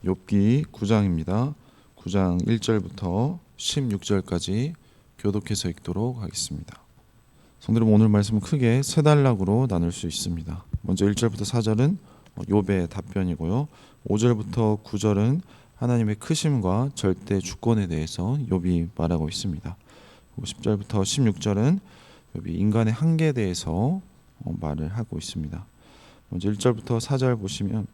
욥기 9장입니다. 9장 1절부터 16절까지 교독해서 읽도록 하겠습니다. 성도님, 오늘 말씀은 크게 세 단락으로 나눌 수 있습니다. 먼저 1절부터 4절은 욥의 답변이고요. 5절부터 9절은 하나님의 크심과 절대 주권에 대해서 욥이 말하고 있습니다. 10절부터 16절은 욥이 인간의 한계에 대해서 말을 하고 있습니다. 먼저 1절부터 4절 보시면,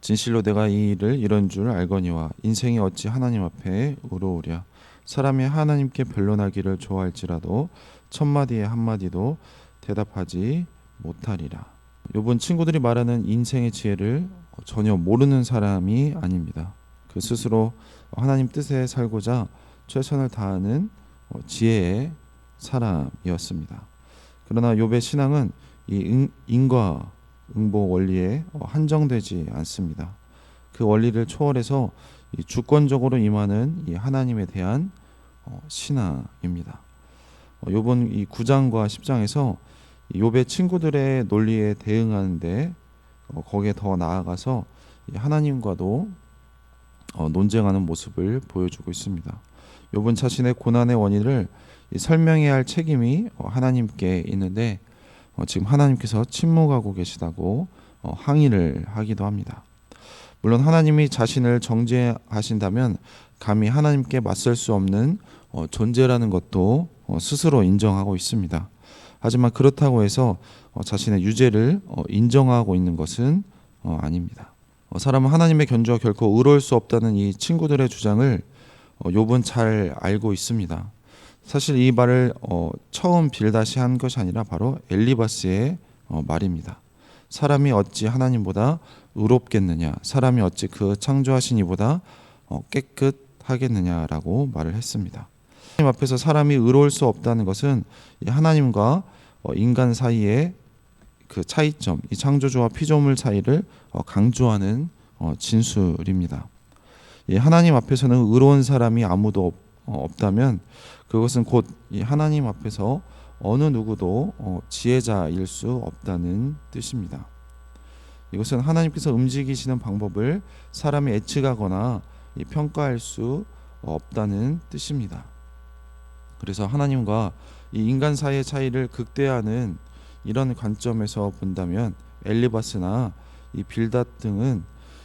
진실로 내가 이 일을 이런 줄 알거니와 인생이 어찌 하나님 앞에 의로우랴. 사람이 하나님께 변론하기를 좋아할지라도 첫마디에 한마디도 대답하지 못하리라. 욥은 친구들이 말하는 인생의 지혜를 전혀 모르는 사람이 아닙니다. 그 스스로 하나님 뜻에 살고자 최선을 다하는 지혜의 사람이었습니다. 그러나 욥의 신앙은 이 인과 응보 원리에 한정되지 않습니다. 그 원리를 초월해서 이 주권적으로 임하는 이 하나님에 대한 신앙입니다. 욥은 이 9장과 10장에서 욥의 친구들의 논리에 대응하는데 거기에 더 나아가서 하나님과도 논쟁하는 모습을 보여주고 있습니다. 욥은 자신의 고난의 원인을 설명해야 할 책임이 하나님께 있는데 지금 하나님께서 침묵하고 계시다고 항의를 하기도 합니다. 물론 하나님이 자신을 정죄하신다면 감히 하나님께 맞설 수 없는 존재라는 것도 스스로 인정하고 있습니다. 하지만 그렇다고 해서 자신의 유죄를 인정하고 있는 것은 아닙니다. 사람은 하나님의 견주와 결코 의로울 수 없다는 이 친구들의 주장을 욥은 잘 알고 있습니다. 사실 이 말을 처음 빌다시 한 것이 아니라 바로 엘리바스의 말입니다. 사람이 어찌 하나님보다 의롭겠느냐, 사람이 어찌 그 창조하신 이보다 깨끗하겠느냐라고 말을 했습니다. 하나님 앞에서 사람이 의로울 수 없다는 것은 하나님과 인간 사이의 그 차이점, 이 창조주와 피조물 사이를 강조하는 진술입니다. 하나님 앞에서는 의로운 사람이 아무도 없다면 그것은 곧 이 하나님 앞에서 어느 누구도 지혜자일 수 없다는 뜻입니다. 이것은 하나님께서 움직이시는 방법을 사람이 예측하거나 평가할 수 없다는 뜻입니다. 그래서 하나님과 이 인간 사이의 차이를 극대화하는 이런 관점에서 본다면 엘리바스나 이 빌닷 등은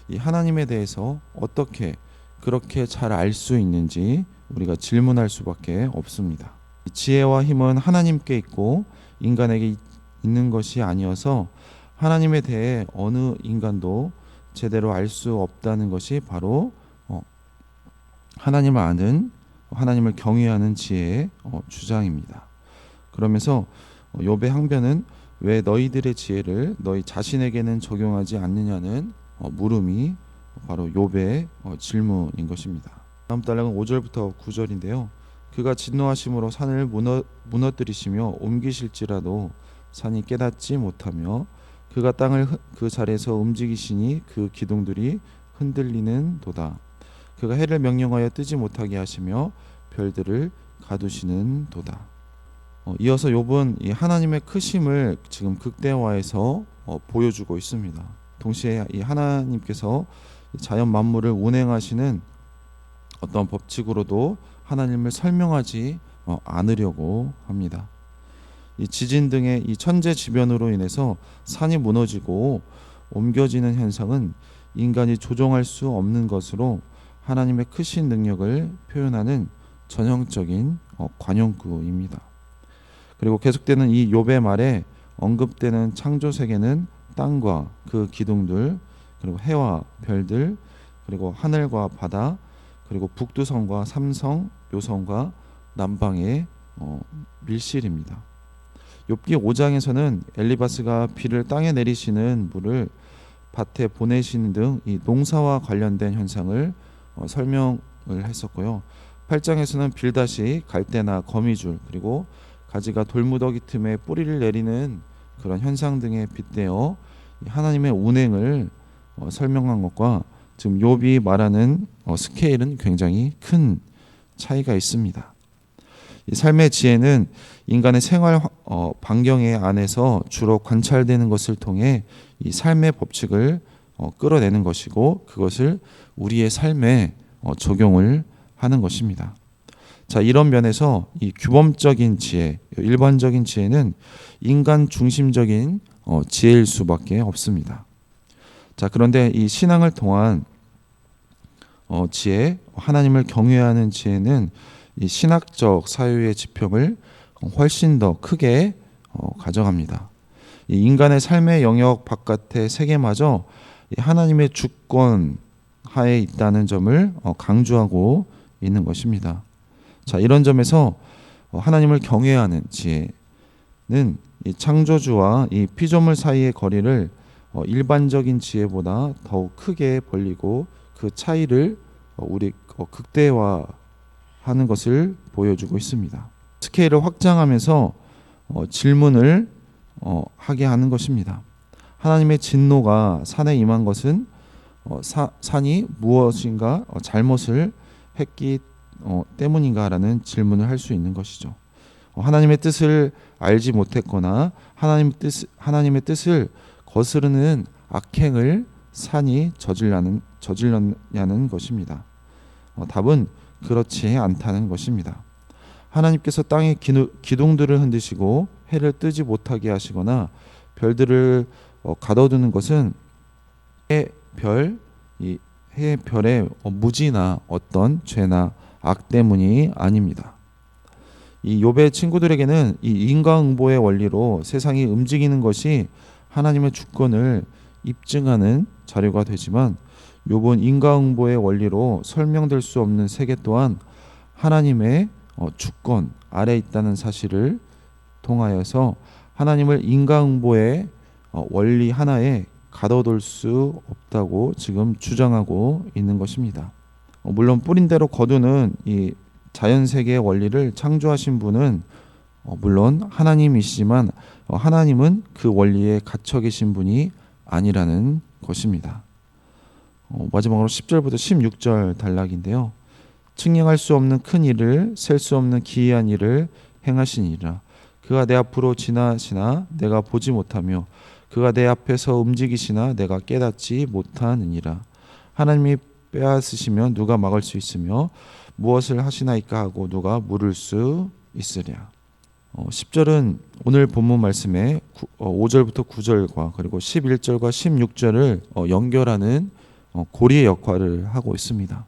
이 하나님에 대해서 어떻게 그렇게 잘 알 수 있는지 우리가 질문할 수밖에 없습니다. 지혜와 힘은 하나님께 있고 인간에게 있는 것이 아니어서 하나님에 대해 어느 인간도 제대로 알 수 없다는 것이 바로 하나님을 아는, 하나님을 경외하는 지혜의 주장입니다. 그러면서 욥의 항변은 왜 너희들의 지혜를 너희 자신에게는 적용하지 않느냐는 물음이 바로 욥의 질문인 것입니다. 다음 단락은 5절부터 9절인데요. 그가 진노하심으로 산을 무너뜨리시며 옮기실지라도 산이 깨닫지 못하며 그가 땅을 그 자리에서 움직이시니 그 기둥들이 흔들리는 도다. 그가 해를 명령하여 뜨지 못하게 하시며 별들을 가두시는 도다. 이어서 욥은 이 하나님의 크심을 지금 극대화해서 보여주고 있습니다. 동시에 이 하나님께서 자연 만물을 운행하시는 어떤 법칙으로도 하나님을 설명하지 않으려고 합니다. 이 지진 등의 이 천재지변으로 인해서 산이 무너지고 옮겨지는 현상은 인간이 조종할 수 없는 것으로 하나님의 크신 능력을 표현하는 전형적인 관용구입니다. 그리고 계속되는 이 욥의 말에 언급되는 창조 세계는 땅과 그 기둥들, 그리고 해와 별들, 그리고 하늘과 바다, 그리고 북두성과 삼성, 묘성과 남방의 밀실입니다. 욥기 5장에서는 엘리바스가 비를 땅에 내리시는 물을 밭에 보내시는 등 이 농사와 관련된 현상을 설명을 했었고요. 8장에서는 빌닷이 갈대나 거미줄 그리고 가지가 돌무더기 틈에 뿌리를 내리는 그런 현상 등에 빗대어 하나님의 운행을 설명한 것과 지금 욥이 말하는 스케일은 굉장히 큰 차이가 있습니다. 이 삶의 지혜는 인간의 생활 반경의 안에서 주로 관찰되는 것을 통해 이 삶의 법칙을 끌어내는 것이고 그것을 우리의 삶에 적용을 하는 것입니다. 자, 이런 면에서 이 규범적인 지혜, 일반적인 지혜는 인간 중심적인 지혜일 수밖에 없습니다. 자, 그런데 이 신앙을 통한 지혜, 하나님을 경외하는 지혜는 이 신학적 사유의 지평을 훨씬 더 크게 가져갑니다. 이 인간의 삶의 영역 바깥의 세계마저 하나님의 주권 하에 있다는 점을 강조하고 있는 것입니다. 자, 이런 점에서 하나님을 경외하는 지혜는 이 창조주와 이 피조물 사이의 거리를 일반적인 지혜보다 더욱 크게 벌리고 그 차이를 우리 극대화하는 것을 보여주고 있습니다. 스케일을 확장하면서 질문을 하게 하는 것입니다. 하나님의 진노가 산에 임한 것은 산이 무엇인가 잘못을 했기 때문인가라는 질문을 할 수 있는 것이죠. 하나님의 뜻을 알지 못했거나 하나님의 뜻을 거스르는 악행을 산이 저질렀냐는 것입니다. 답은 그렇지 않다는 것입니다. 하나님께서 땅의 기둥들을 흔드시고 해를 뜨지 못하게 하시거나 별들을 가둬두는 것은 해의 별의 무지나 어떤 죄나 악 때문이 아닙니다. 이 욥의 친구들에게는 이 인과응보의 원리로 세상이 움직이는 것이 하나님의 주권을 입증하는 자료가 되지만 욥은 인과응보의 원리로 설명될 수 없는 세계 또한 하나님의 주권 아래 있다는 사실을 통하여서 하나님을 인과응보의 원리 하나에 가둬둘 수 없다고 지금 주장하고 있는 것입니다. 물론 뿌린 대로 거두는 이 자연 세계의 원리를 창조하신 분은 물론 하나님이시지만 하나님은 그 원리에 갇혀 계신 분이 아니라는 것입니다. 마지막으로 10절부터 16절 단락인데요. 측량할 수 없는 큰 일을 셀 수 없는 기이한 일을 행하시니라. 그가 내 앞으로 지나시나 내가 보지 못하며 그가 내 앞에서 움직이시나 내가 깨닫지 못하느니라. 하나님이 빼앗으시면 누가 막을 수 있으며 무엇을 하시나이까 하고 누가 물을 수 있으랴. 10절은 오늘 본문 말씀에 5절부터 9절과 그리고 11절과 16절을 연결하는 고리의 역할을 하고 있습니다.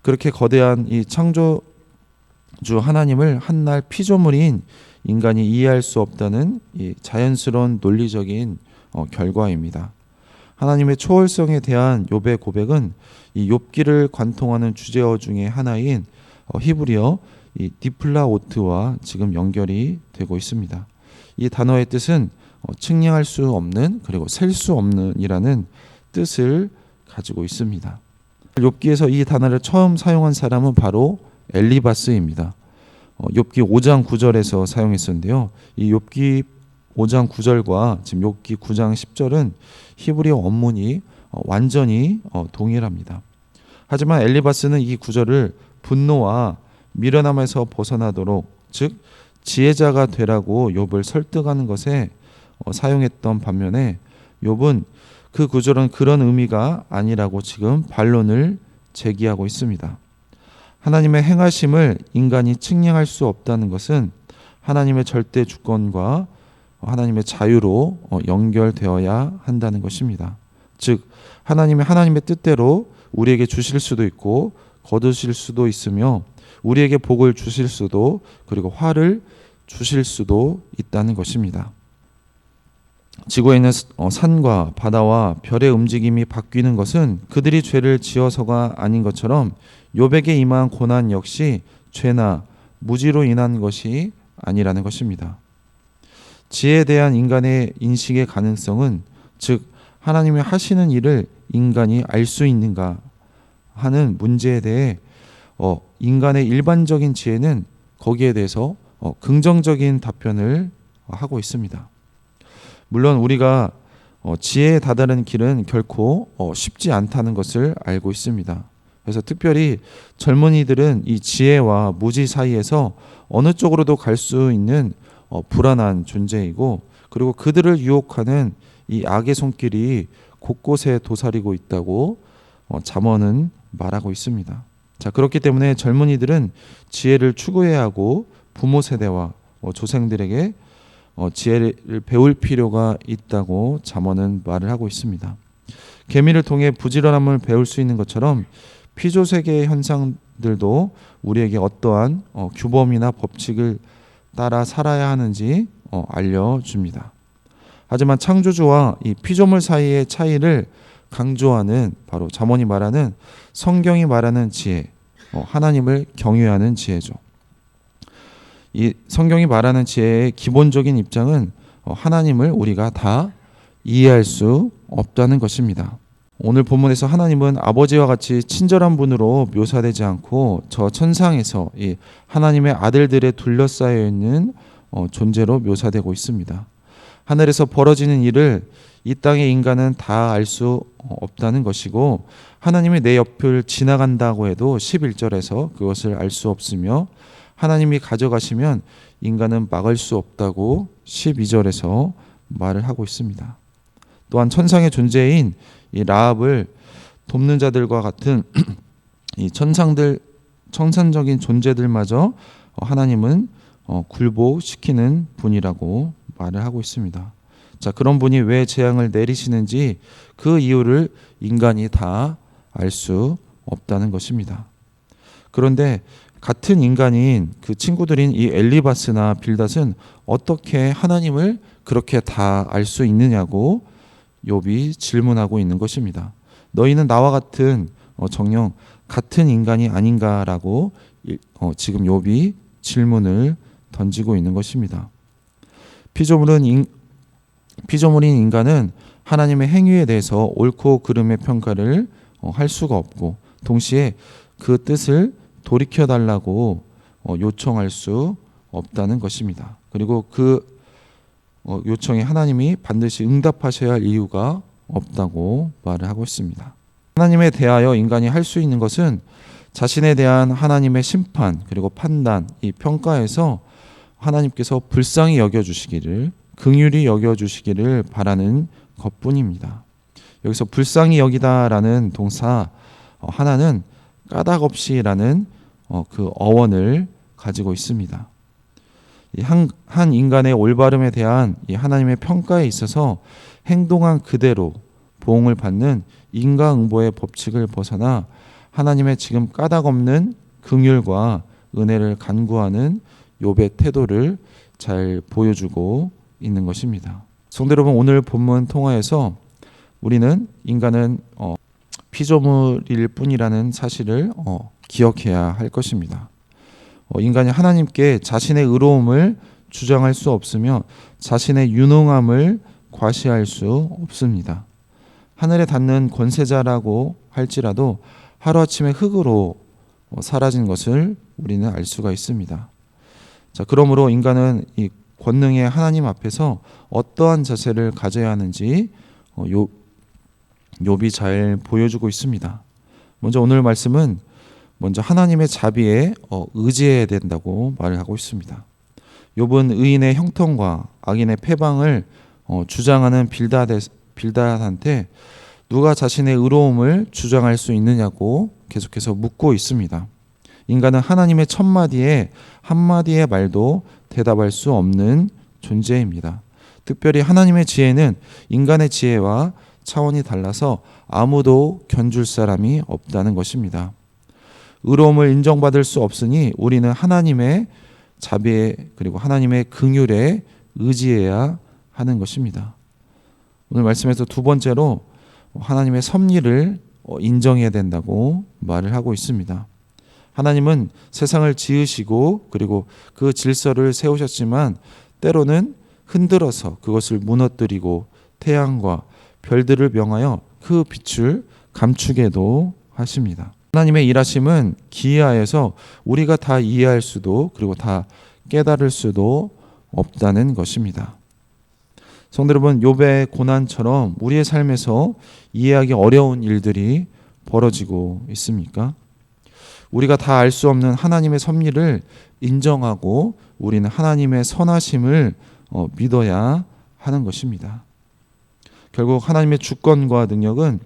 그렇게 거대한 이 창조주 하나님을 한낱 피조물인 인간이 이해할 수 없다는 이 자연스러운 논리적인 결과입니다. 하나님의 초월성에 대한 욥의 고백은 이 욥기를 관통하는 주제어 중에 하나인 히브리어 이 디플라오트와 지금 연결이 되고 있습니다. 이 단어의 뜻은 측량할 수 없는 그리고 셀 수 없는이라는 뜻을 가지고 있습니다. 욥기에서 이 단어를 처음 사용한 사람은 바로 엘리바스입니다. 욥기 5장 9절에서 사용했었는데요. 이 욥기 5장 9절과 지금 욥기 9장 10절은 히브리어 원문이 완전히 동일합니다. 하지만 엘리바스는 이 구절을 분노와 미련함에서 벗어나도록 즉 지혜자가 되라고 욥을 설득하는 것에 사용했던 반면에 욥은 그 구절은 그런 의미가 아니라고 지금 반론을 제기하고 있습니다. 하나님의 행하심을 인간이 측량할 수 없다는 것은 하나님의 절대 주권과 하나님의 자유로 연결되어야 한다는 것입니다. 즉 하나님의 뜻대로 우리에게 주실 수도 있고 거두실 수도 있으며 우리에게 복을 주실 수도 그리고 화를 주실 수도 있다는 것입니다. 지구에 있는 산과 바다와 별의 움직임이 바뀌는 것은 그들이 죄를 지어서가 아닌 것처럼 욥에게 임한 고난 역시 죄나 무지로 인한 것이 아니라는 것입니다. 지혜에 대한 인간의 인식의 가능성은 즉 하나님이 하시는 일을 인간이 알 수 있는가 하는 문제에 대해 인간의 일반적인 지혜는 거기에 대해서 긍정적인 답변을 하고 있습니다. 물론 우리가 지혜에 다다르는 길은 결코 쉽지 않다는 것을 알고 있습니다. 그래서 특별히 젊은이들은 이 지혜와 무지 사이에서 어느 쪽으로도 갈 수 있는 불안한 존재이고 그리고 그들을 유혹하는 이 악의 손길이 곳곳에 도사리고 있다고 잠언은 말하고 있습니다. 자, 그렇기 때문에 젊은이들은 지혜를 추구해야 하고 부모 세대와 조상들에게 지혜를 배울 필요가 있다고 잠언은 말을 하고 있습니다. 계미를 통해 부지런함을 배울 수 있는 것처럼 피조세계의 현상들도 우리에게 어떠한 규범이나 법칙을 따라 살아야 하는지 알려줍니다. 하지만 창조주와 이 피조물 사이의 차이를 강조하는 바로 잠언이 말하는 성경이 말하는 지혜, 하나님을 경외하는 지혜죠. 이 성경이 말하는 지혜의 기본적인 입장은 하나님을 우리가 다 이해할 수 없다는 것입니다. 오늘 본문에서 하나님은 아버지와 같이 친절한 분으로 묘사되지 않고 저 천상에서 이 하나님의 아들들에 둘러싸여 있는 존재로 묘사되고 있습니다. 하늘에서 벌어지는 일을 이 땅의 인간은 다 알 수 없다는 것이고, 하나님이 내 옆을 지나간다고 해도 11절에서 그것을 알 수 없으며, 하나님이 가져가시면 인간은 막을 수 없다고 12절에서 말을 하고 있습니다. 또한 천상의 존재인 이 라합을 돕는 자들과 같은 이 천상적인 존재들마저 하나님은 굴복시키는 분이라고 말을 하고 있습니다. 자, 그런 분이 왜 재앙을 내리시는지 그 이유를 인간이 다 알 수 없다는 것입니다. 그런데 같은 인간인 그 친구들인 이 엘리바스나 빌닷은 어떻게 하나님을 그렇게 다 알 수 있느냐고 욥이 질문하고 있는 것입니다. 너희는 나와 같은 정녕 같은 인간이 아닌가라고 지금 욥이 질문을 던지고 있는 것입니다. 피조물인 인간은 하나님의 행위에 대해서 옳고 그름의 평가를 할 수가 없고, 동시에 그 뜻을 돌이켜달라고 요청할 수 없다는 것입니다. 그리고 그 요청에 하나님이 반드시 응답하셔야 할 이유가 없다고 말을 하고 있습니다. 하나님에 대하여 인간이 할 수 있는 것은 자신에 대한 하나님의 심판 그리고 판단, 이 평가에서 하나님께서 불쌍히 여겨주시기를, 긍휼히 여겨주시기를 바라는 것뿐입니다. 여기서 불쌍히 여기다라는 동사 하나는 까닭없이라는 그 어원을 가지고 있습니다. 한 인간의 올바름에 대한 이 하나님의 평가에 있어서 행동한 그대로 보응을 받는 인과응보의 법칙을 벗어나 하나님의 지금 까닭없는 긍휼과 은혜를 간구하는 욥의 태도를 잘 보여주고 있는 것입니다. 성도 여러분, 오늘 본문 통하여서 우리는 인간은 피조물일 뿐이라는 사실을 기억해야 할 것입니다. 인간이 하나님께 자신의 의로움을 주장할 수 없으며 자신의 유능함을 과시할 수 없습니다. 하늘에 닿는 권세자라고 할지라도 하루아침에 흙으로 사라진 것을 우리는 알 수가 있습니다. 자, 그러므로 인간은 이 권능의 하나님 앞에서 어떠한 자세를 가져야 하는지 욥이 잘 보여주고 있습니다. 먼저 오늘 말씀은 먼저 하나님의 자비에 의지해야 된다고 말을 하고 있습니다. 욥은 의인의 형통과 악인의 패방을 주장하는 빌닷한테 누가 자신의 의로움을 주장할 수 있느냐고 계속해서 묻고 있습니다. 인간은 하나님의 첫마디에 한마디의 말도 대답할 수 없는 존재입니다. 특별히 하나님의 지혜는 인간의 지혜와 차원이 달라서 아무도 견줄 사람이 없다는 것입니다. 의로움을 인정받을 수 없으니 우리는 하나님의 자비에 그리고 하나님의 긍휼에 의지해야 하는 것입니다. 오늘 말씀에서 두 번째로 하나님의 섭리를 인정해야 된다고 말을 하고 있습니다. 하나님은 세상을 지으시고 그리고 그 질서를 세우셨지만 때로는 흔들어서 그것을 무너뜨리고 태양과 별들을 명하여 그 빛을 감추게도 하십니다. 하나님의 일하심은 기이하여서 우리가 다 이해할 수도 그리고 다 깨달을 수도 없다는 것입니다. 성도 여러분, 욥의 고난처럼 우리의 삶에서 이해하기 어려운 일들이 벌어지고 있습니까? 우리가 다 알 수 없는 하나님의 섭리를 인정하고 우리는 하나님의 선하심을 믿어야 하는 것입니다. 결국 하나님의 주권과 능력은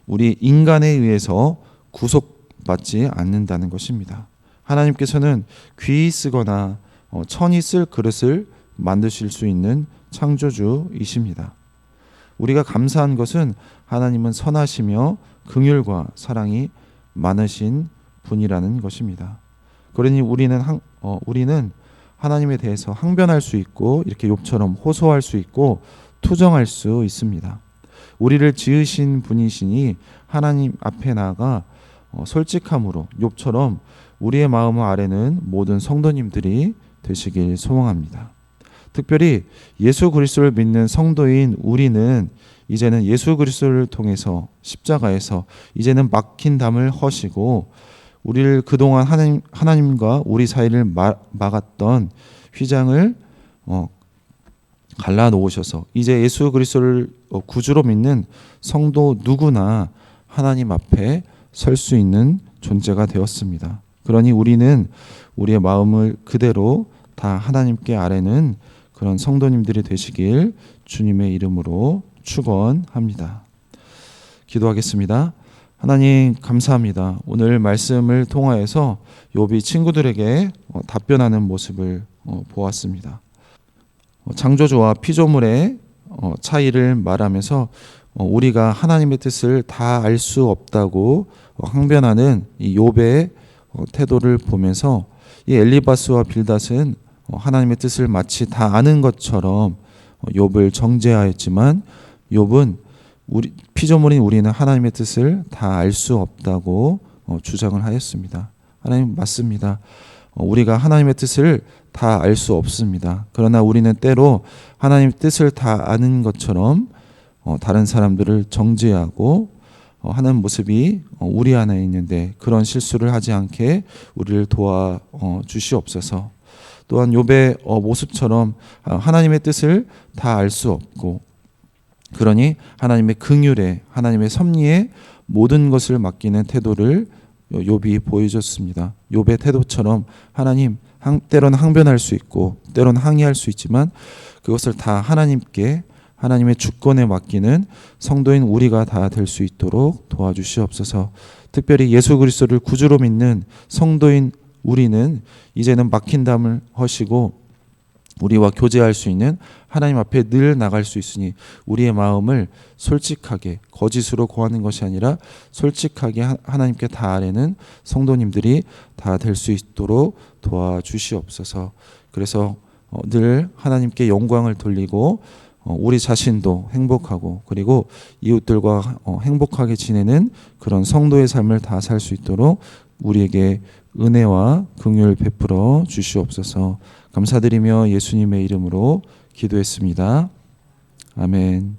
우리 인간에 의해서 구속받지 않는다는 것입니다. 하나님께서는 귀히 쓰거나 천히 쓸 그릇을 만드실 수 있는 창조주이십니다. 우리가 감사한 것은 하나님은 선하시며 긍휼과 사랑이 많으신 분이라는 것입니다. 그러니 우리는 하나님에 대해서 항변할 수 있고 이렇게 욥처럼 호소할 수 있고 투정할 수 있습니다. 우리를 지으신 분이시니 하나님 앞에 나아가 솔직함으로 욥처럼 우리의 마음 아래는 모든 성도님들이 되시길 소망합니다. 특별히 예수 그리스도를 믿는 성도인 우리는 이제는 예수 그리스도를 통해서 십자가에서 이제는 막힌 담을 허시고 우리를 그동안 하나님과 우리 사이를 막았던 휘장을 갈라놓으셔서 이제 예수 그리스도를 구주로 믿는 성도 누구나 하나님 앞에 설 수 있는 존재가 되었습니다. 그러니 우리는 우리의 마음을 그대로 다 하나님께 아뢰는 그런 성도님들이 되시길 주님의 이름으로 축원합니다. 기도하겠습니다. 하나님 감사합니다. 오늘 말씀을 통하여서 욥이 친구들에게 답변하는 모습을 보았습니다. 창조주와 피조물의 차이를 말하면서 우리가 하나님의 뜻을 다 알 수 없다고 항변하는 이 욥의 태도를 보면서 이 엘리바스와 빌닷은 하나님의 뜻을 마치 다 아는 것처럼 욥을 정죄하였지만 욥은 피조물인 우리는 하나님의 뜻을 다 알 수 없다고 주장을 하였습니다. 하나님 맞습니다. 우리가 하나님의 뜻을 다 알 수 없습니다. 그러나 우리는 때로 하나님의 뜻을 다 아는 것처럼 다른 사람들을 정죄하고 하는 모습이 우리 안에 있는데 그런 실수를 하지 않게 우리를 도와 주시옵소서. 또한 욥의 모습처럼 하나님의 뜻을 다 알 수 없고 그러니 하나님의 긍휼에 하나님의 섭리에 모든 것을 맡기는 태도를 욥이 보여줬습니다. 욥의 태도처럼 하나님 때로는 항변할 수 있고 때로는 항의할 수 있지만 그것을 다 하나님께 하나님의 주권에 맡기는 성도인 우리가 다 될 수 있도록 도와주시옵소서. 특별히 예수 그리스도를 구주로 믿는 성도인 우리는 이제는 막힌 담을 허시고 우리와 교제할 수 있는 하나님 앞에 늘 나갈 수 있으니 우리의 마음을 솔직하게 거짓으로 고하는 것이 아니라 솔직하게 하나님께 다 아뢰는 성도님들이 다 될 수 있도록 도와주시옵소서. 그래서 늘 하나님께 영광을 돌리고 우리 자신도 행복하고 그리고 이웃들과 행복하게 지내는 그런 성도의 삶을 다 살 수 있도록 우리에게 은혜와 긍휼 베풀어 주시옵소서. 감사드리며 예수님의 이름으로 기도했습니다. 아멘.